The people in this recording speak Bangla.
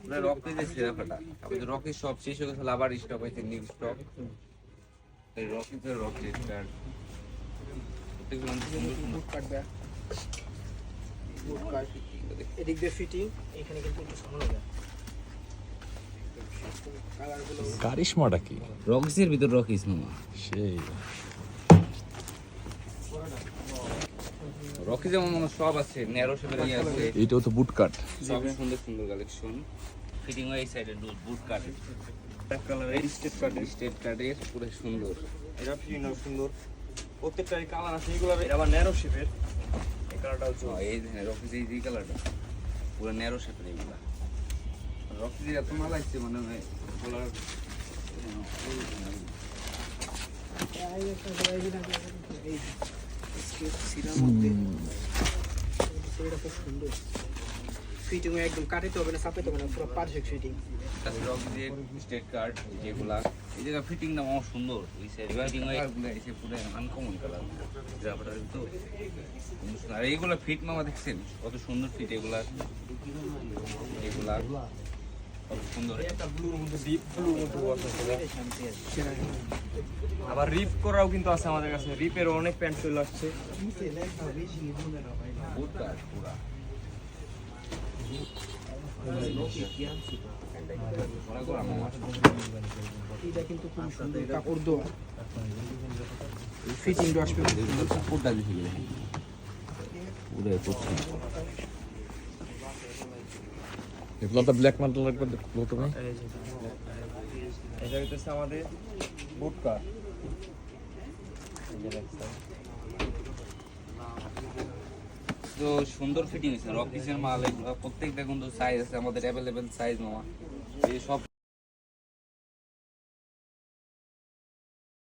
রকি যে সিরাপটা আমাদের রকি সব শেষ হয়ে গেছে, আবার স্টক হয়েছে, নিউ স্টক। এই রকি তো রকি স্টার প্রত্যেকগুলো বুট কাটবে, বুট কাট এদিক দিয়ে ফিটিং, এখানে কিন্তু একটু সামনে হবে কালারগুলো। কারিশমাটা কি রকিসের ভিতর রকিস মামা, সেই রকি যেমন মানে সব আছে, ন্যারো শেপের ইয়ে আছে, এইটাও তো বুট কাট। সব সুন্দর সুন্দর কালেকশন। ফিটিং এই সাইডে বুট কাট, ব্ল্যাক কালার এই স্টেট কাটের পুরো সুন্দর। এটা ফিটিংও সুন্দর, প্রত্যেকটাই কালার আছে, এগুলো আবার ন্যারো শেপের। এই কালারটাও এই দেখেন রকিস এই যে কালারটা পুরো ন্যারো শেপের, এইগুলা রকিস এত মাল আসছে মানে বলার ফিটিং একদম কাটাইতে হবে না, চাপাইতে হবে না, পুরো পারফেক্ট ফিটিং। রকিসের স্টেট কার্ড যেগুলা এই জায়গা ফিটিংটা আমার সুন্দর, ওই সাইড ফিটিং এগুলো এসে পুরো আনকমন কালার জামাটার তো সুন্দর। আর এইগুলা ফিট মামা দেখছেন কত সুন্দর ফিট, এগুলা এগুলা কত সুন্দর। একটা ব্লুর মধ্যে ডিপ ব্লুর মধ্যে আবার রিপ করাও কিন্তু আছে আমাদের কাছে, রিপের অনেক প্যান্ট চলে আসছে। বুট কাট পুরা মনে করো আমার এটা কিন্তু খুব সুন্দর কাপড় দেওয়া, ফিটিংটা আসবে কাপড়টা দেখে গেলে পুরো করছে। এগুলো তো ব্ল্যাক মান্টল লাগবে বলতো না। এটা হচ্ছে আমাদের বুট কাট। তো সুন্দর ফিটিং হয়েছে রকিসের মাল, এগুলো প্রত্যেকটা কিন্তু সাইজ আছে আমাদের, অ্যাভেলেবেল সাইজ মামা এই সব।